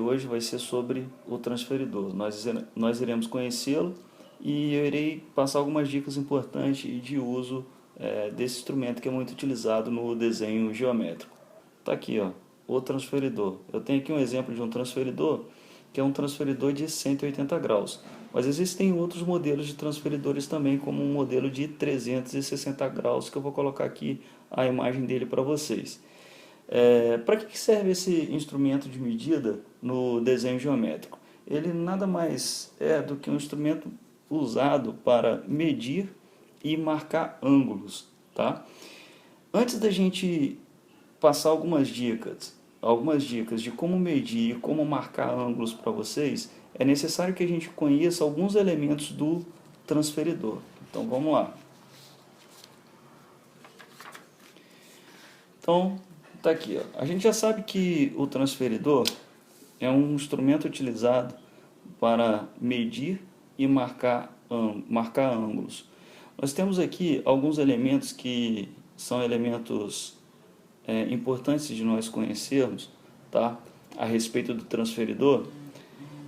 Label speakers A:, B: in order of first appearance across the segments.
A: hoje vai ser sobre o transferidor. Nós iremos conhecê-lo e eu irei passar algumas dicas importantes de uso desse instrumento que é muito utilizado no desenho geométrico. Está aqui, ó, o transferidor. Eu tenho aqui um exemplo de um transferidor, que é um transferidor de 180 graus. Mas existem outros modelos de transferidores também, como um modelo de 360 graus, que eu vou colocar aqui a imagem dele para vocês. Para que serve esse instrumento de medida no desenho geométrico? Ele nada mais é do que um instrumento usado para medir e marcar ângulos, tá? Antes da gente passar algumas dicas de como medir e como marcar ângulos para vocês, é necessário que a gente conheça alguns elementos do transferidor. Então vamos lá. Então, tá aqui, ó. A gente já sabe que o transferidor é um instrumento utilizado para medir e marcar ângulos. Nós temos aqui alguns elementos que são elementos importantes de nós conhecermos, tá? A respeito do transferidor.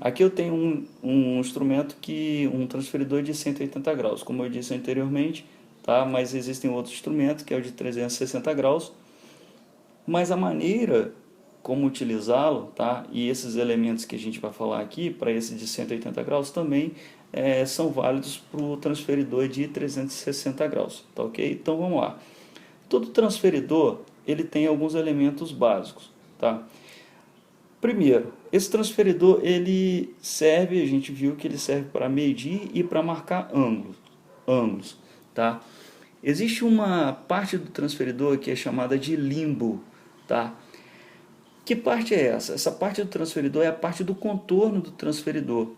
A: Aqui eu tenho um instrumento um transferidor de 180 graus, como eu disse anteriormente, tá? Mas existem outros instrumentos que é o de 360 graus. Mas a maneira como utilizá-lo, tá? E esses elementos que a gente vai falar aqui, para esse de 180 graus, também são válidos para o transferidor de 360 graus, tá ok? Então vamos lá. Todo transferidor ele tem alguns elementos básicos, tá? Primeiro, esse transferidor ele serve, a gente viu que ele serve para medir e para marcar ângulos, tá? Existe uma parte do transferidor que é chamada de limbo, tá? Que parte é essa? Essa parte do transferidor é a parte do contorno do transferidor.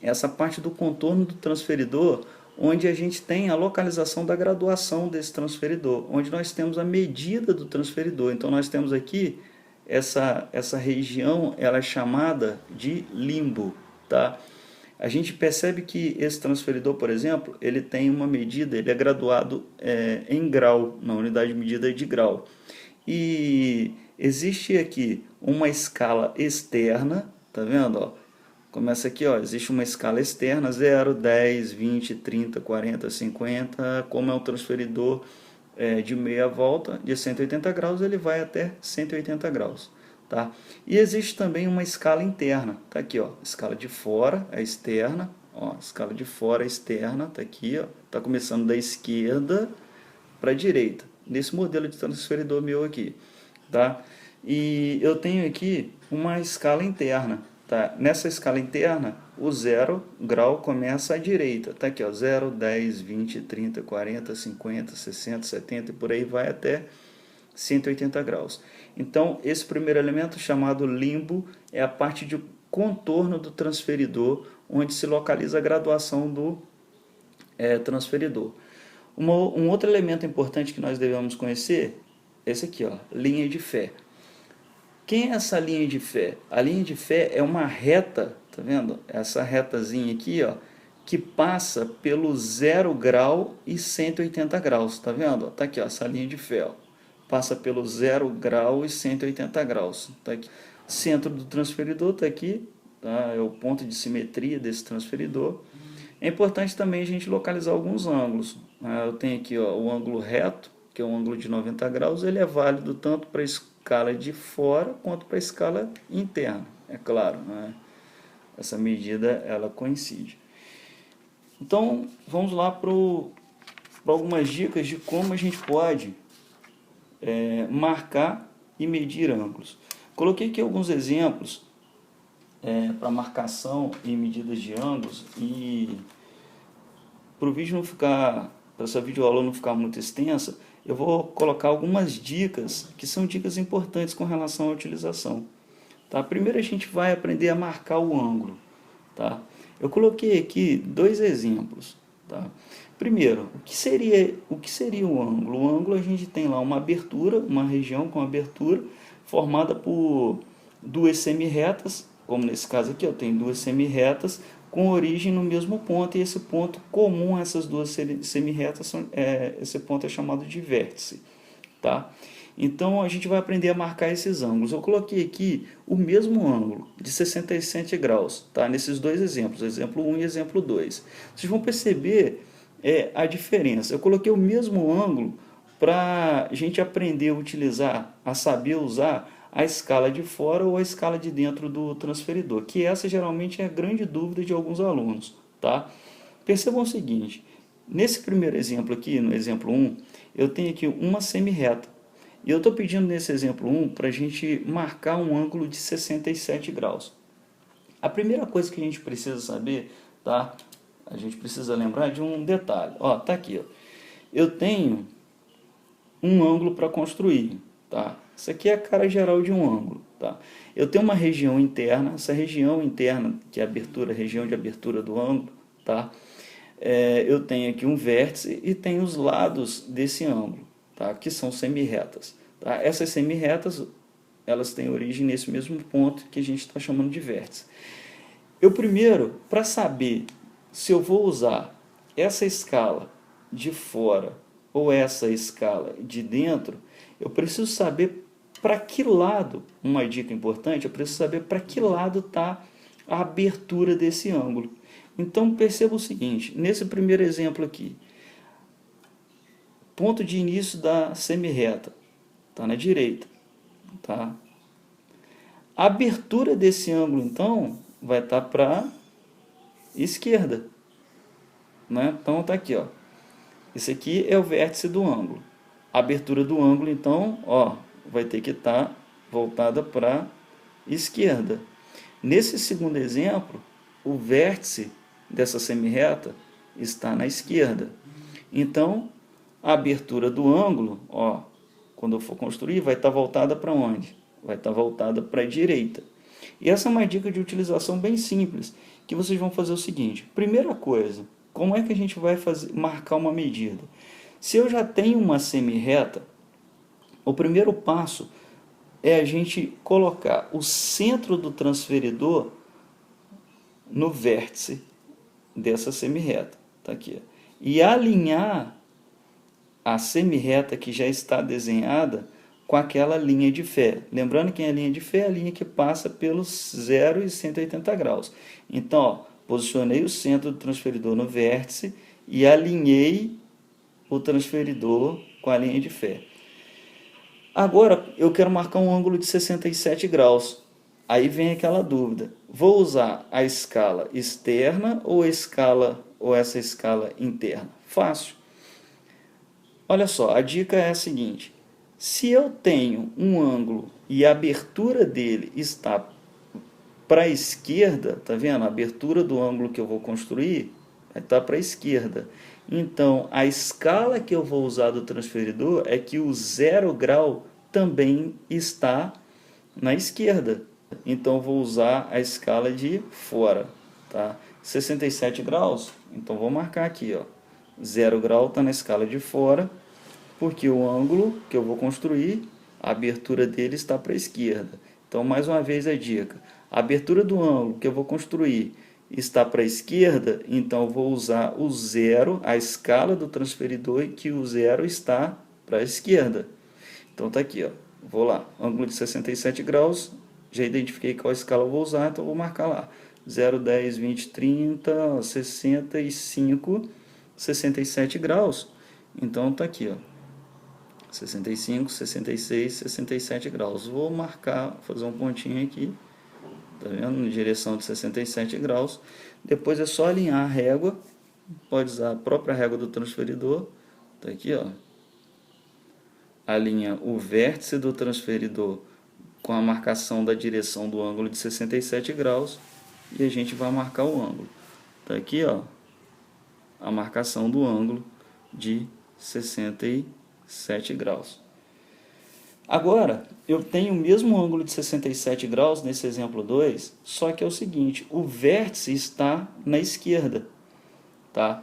A: Essa parte do contorno do transferidor, onde a gente tem a localização da graduação desse transferidor, onde nós temos a medida do transferidor. Então nós temos aqui essa região, ela é chamada de limbo, tá? A gente percebe que esse transferidor, por exemplo, ele tem uma medida, ele é graduado em grau, na unidade de medida de grau. E existe aqui uma escala externa, tá vendo? Ó? Começa aqui, ó, existe uma escala externa, 0, 10, 20, 30, 40, 50, como é um transferidor de meia volta, de 180 graus, ele vai até 180 graus. Tá? E existe também uma escala interna, tá aqui, ó, escala de fora, a externa, ó, escala de fora, externa, tá aqui, ó, tá começando da esquerda para a direita, nesse modelo de transferidor meu aqui, tá? E eu tenho aqui uma escala interna, tá? Nessa escala interna, o 0 grau começa à direita, tá aqui, ó, 0, 10, 20, 30, 40, 50, 60, 70 e por aí vai até 180 graus. Então, esse primeiro elemento, chamado limbo, é a parte de contorno do transferidor, onde se localiza a graduação do transferidor. Um outro elemento importante que nós devemos conhecer é esse aqui, ó, linha de fé. Quem é essa linha de fé? A linha de fé é uma reta, tá vendo? Essa retazinha aqui, ó, que passa pelo 0 grau e 180 graus, tá vendo? Tá aqui, ó, essa linha de fé, ó. Passa pelo 0 grau e 180 graus. Tá aqui. Centro do transferidor está aqui, tá? É o ponto de simetria desse transferidor. É importante também a gente localizar alguns ângulos. Eu tenho aqui, ó, o ângulo reto, que é um ângulo de 90 graus, ele é válido tanto para a escala de fora quanto para a escala interna, é claro, né? Essa medida ela coincide. Então, vamos lá para algumas dicas de como a gente pode marcar e medir ângulos. Coloquei aqui alguns exemplos para marcação e medidas de ângulos, e para o vídeo não ficar, para essa videoaula não ficar muito extensa, eu vou colocar algumas dicas que são dicas importantes com relação à utilização. Tá? Primeiro a gente vai aprender a marcar o ângulo. Tá? Eu coloquei aqui dois exemplos. Tá? Primeiro, o que seria o ângulo? O ângulo, a gente tem lá uma abertura, uma região com abertura, formada por duas semi-retas, como nesse caso aqui, eu tenho duas semi-retas, com origem no mesmo ponto, e esse ponto comum a essas duas semi-retas, esse ponto é chamado de vértice. Tá? Então a gente vai aprender a marcar esses ângulos. Eu coloquei aqui o mesmo ângulo de 67 graus, tá? Nesses dois exemplos, exemplo 1 e exemplo 2. Vocês vão perceber a diferença. Eu coloquei o mesmo ângulo para a gente aprender a utilizar, a saber usar a escala de fora ou a escala de dentro do transferidor, que essa geralmente é a grande dúvida de alguns alunos, tá? Percebam o seguinte, nesse primeiro exemplo aqui, no exemplo 1, eu tenho aqui uma semi-reta. E eu estou pedindo nesse exemplo 1 para a gente marcar um ângulo de 67 graus. A primeira coisa que a gente precisa saber, tá? A gente precisa lembrar de um detalhe. Ó, tá aqui, ó. Eu tenho um ângulo para construir, tá? Isso aqui é a cara geral de um ângulo, tá? Eu tenho uma região interna, essa região interna, que é a abertura, a região de abertura do ângulo, tá? Eu tenho aqui um vértice e tenho os lados desse ângulo, tá? Que são semi-retas, tá? Essas semi-retas, elas têm origem nesse mesmo ponto que a gente está chamando de vértice. Eu primeiro, para saber se eu vou usar essa escala de fora ou essa escala de dentro, eu preciso saber para que lado, uma dica importante, eu preciso saber para que lado está a abertura desse ângulo. Então perceba o seguinte, nesse primeiro exemplo aqui, ponto de início da semi-reta está na direita, tá? A abertura desse ângulo, então, vai estar para a esquerda, né? Então está aqui, ó. Esse aqui é o vértice do ângulo. A abertura do ângulo, então, ó, vai ter que estar voltada para a esquerda. Nesse segundo exemplo, o vértice dessa semi-reta está na esquerda. Então, a abertura do ângulo, ó, quando eu for construir, vai estar voltada para onde? Vai estar voltada para a direita. E essa é uma dica de utilização bem simples, que vocês vão fazer o seguinte. Primeira coisa, como é que a gente vai marcar uma medida? Se eu já tenho uma semi-reta, o primeiro passo é a gente colocar o centro do transferidor no vértice dessa semi-reta, tá aqui, e alinhar a semi-reta que já está desenhada com aquela linha de fé. Lembrando que a linha de fé é a linha que passa pelos 0 e 180 graus. Então, ó, posicionei o centro do transferidor no vértice e alinhei o transferidor com a linha de fé. Agora eu quero marcar um ângulo de 67 graus. Aí vem aquela dúvida. Vou usar a escala externa ou essa escala interna? Fácil. Olha só, a dica é a seguinte. Se eu tenho um ângulo e a abertura dele está para a esquerda, tá vendo? A abertura do ângulo que eu vou construir vai estar para a esquerda. Então, a escala que eu vou usar do transferidor é que o 0 grau também está na esquerda. Então, vou usar a escala de fora, tá? 67 graus, então vou marcar aqui, ó. 0 grau está na escala de fora, porque o ângulo que eu vou construir, a abertura dele está para a esquerda. Então, mais uma vez a dica. A abertura do ângulo que eu vou construir está para a esquerda, então eu vou usar o 0, a escala do transferidor, que o 0 está para a esquerda. Então está aqui, ó. Vou lá, ângulo de 67 graus, já identifiquei qual escala eu vou usar, então eu vou marcar lá. 0, 10, 20, 30, 65, 67 graus. Então está aqui, ó. 65, 66, 67 graus. Vou marcar, fazer um pontinho aqui, tá vendo? Em direção de 67 graus. Depois é só alinhar a régua, pode usar a própria régua do transferidor, tá aqui, ó. Alinha o vértice do transferidor com a marcação da direção do ângulo de 67 graus e a gente vai marcar o ângulo. Tá aqui, ó, a marcação do ângulo de 67 graus. Agora, eu tenho o mesmo ângulo de 67 graus nesse exemplo 2, só que é o seguinte, o vértice está na esquerda, tá?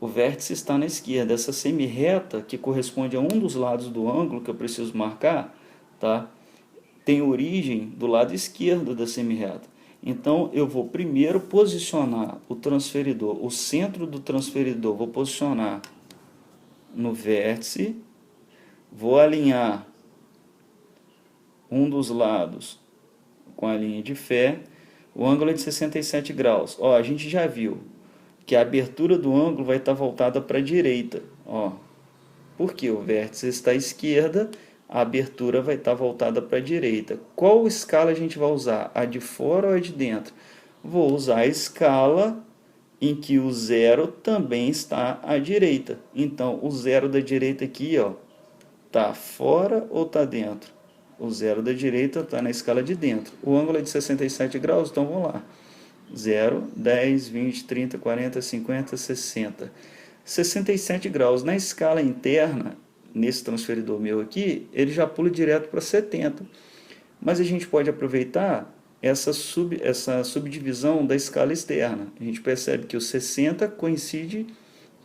A: O vértice está na esquerda, essa semi-reta que corresponde a um dos lados do ângulo que eu preciso marcar, tá? Tem origem do lado esquerdo da semi-reta. Então, eu vou primeiro posicionar o transferidor, o centro do transferidor, vou posicionar no vértice, vou alinhar um dos lados com a linha de fé, o ângulo é de 67 graus. Ó, a gente já viu que a abertura do ângulo vai estar voltada para a direita. Ó, porque o vértice está à esquerda, a abertura vai estar voltada para a direita. Qual escala a gente vai usar? A de fora ou a de dentro? Vou usar a escala em que o zero também está à direita. Então, o zero da direita aqui, ó, está fora ou está dentro? O zero da direita está na escala de dentro. O ângulo é de 67 graus, então vamos lá. 0, 10, 20, 30, 40, 50, 60. 67 graus. Na escala interna, nesse transferidor meu aqui, ele já pula direto para 70. Mas a gente pode aproveitar essa subdivisão da escala externa. A gente percebe que o 60 coincide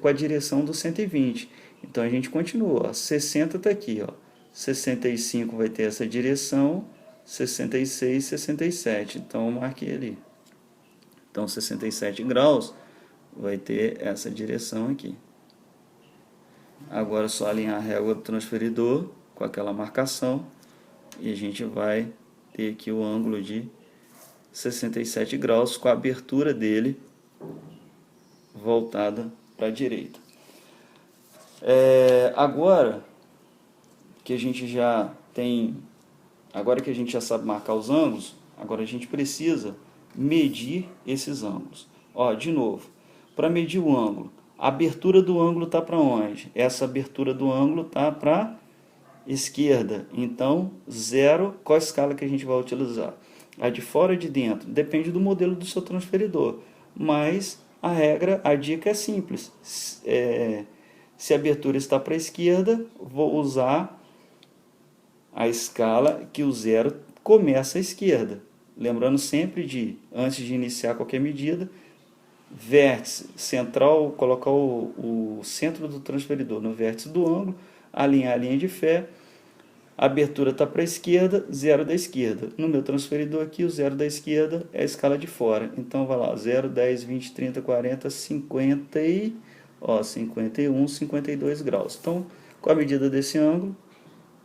A: com a direção do 120. Então a gente continua. Ó. 60 está aqui. Ó. 65 vai ter essa direção. 66, 67. Então eu marquei ali. Então 67 graus vai ter essa direção aqui. Agora é só alinhar a régua do transferidor com aquela marcação e a gente vai ter aqui o ângulo de 67 graus com a abertura dele voltada para a direita. Agora que a gente já sabe marcar os ângulos, agora a gente precisa medir esses ângulos. Ó, de novo, para medir o ângulo, a abertura do ângulo está para onde? Essa abertura do ângulo está para a esquerda. Então, zero, qual a escala que a gente vai utilizar? A de fora ou de dentro? Depende do modelo do seu transferidor. Mas a dica é simples. Se a abertura está para a esquerda, vou usar a escala que o zero começa à esquerda. Lembrando sempre antes de iniciar qualquer medida, vértice central, colocar o centro do transferidor no vértice do ângulo, alinhar a linha de fé, a abertura está para a esquerda, zero da esquerda. No meu transferidor aqui, o zero da esquerda é a escala de fora. Então, vai lá, 0, 10, 20, 30, 40, 50 51, 52 graus. Então, com a medida desse ângulo,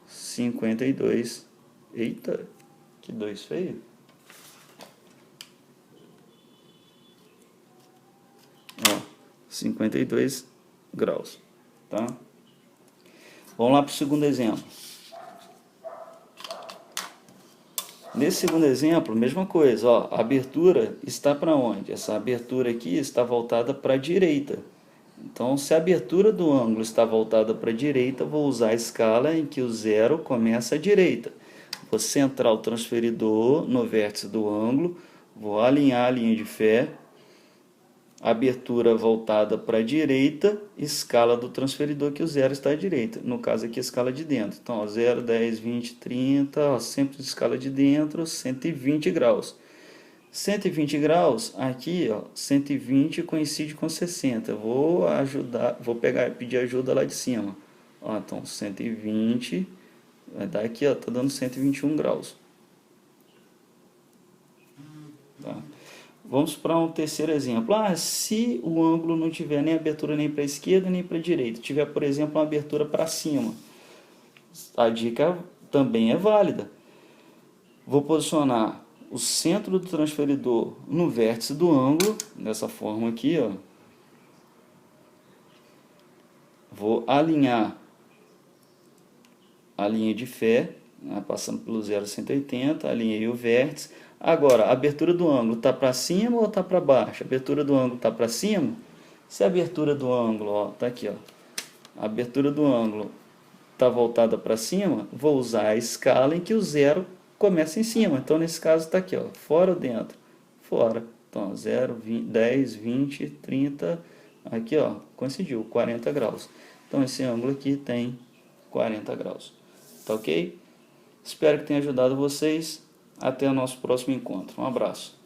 A: 52, eita, que 2 feio. Ó, 52 graus, tá? Vamos lá para o segundo exemplo. Nesse segundo exemplo, mesma coisa, ó, a abertura está para onde? Essa abertura aqui está voltada para a direita. Então, se a abertura do ângulo está voltada para a direita, vou usar a escala em que o zero começa à direita. Vou centrar o transferidor no vértice do ângulo, vou alinhar a linha de fé, abertura voltada para a direita, escala do transferidor que o zero está à direita. No caso aqui, a escala de dentro. Então, ó, 0, 10, 20, 30, ó, sempre escala de dentro, 120 graus. 120 graus, aqui, ó, 120 coincide com 60. Vou pedir ajuda lá de cima. Ó, então, 120, vai dar aqui, ó, tá dando 121 graus. Tá? Vamos para um terceiro exemplo. Se o ângulo não tiver nem abertura nem para a esquerda nem para a direita, tiver, por exemplo, uma abertura para cima, a dica também é válida. Vou posicionar o centro do transferidor no vértice do ângulo, dessa forma aqui, ó. Vou alinhar a linha de fé, né, passando pelo 0,180, alinhei o vértice. Agora, a abertura do ângulo está para cima ou está para baixo? A abertura do ângulo está para cima? Se a abertura do ângulo, está aqui, ó, a abertura do ângulo está voltada para cima, vou usar a escala em que o zero começa em cima. Então, nesse caso, está aqui, ó, fora ou dentro? Fora. Então, 0, 20, 10, 20, 30, aqui, ó, coincidiu, 40 graus. Então, esse ângulo aqui tem 40 graus. Tá ok? Espero que tenha ajudado vocês. Até o nosso próximo encontro. Um abraço.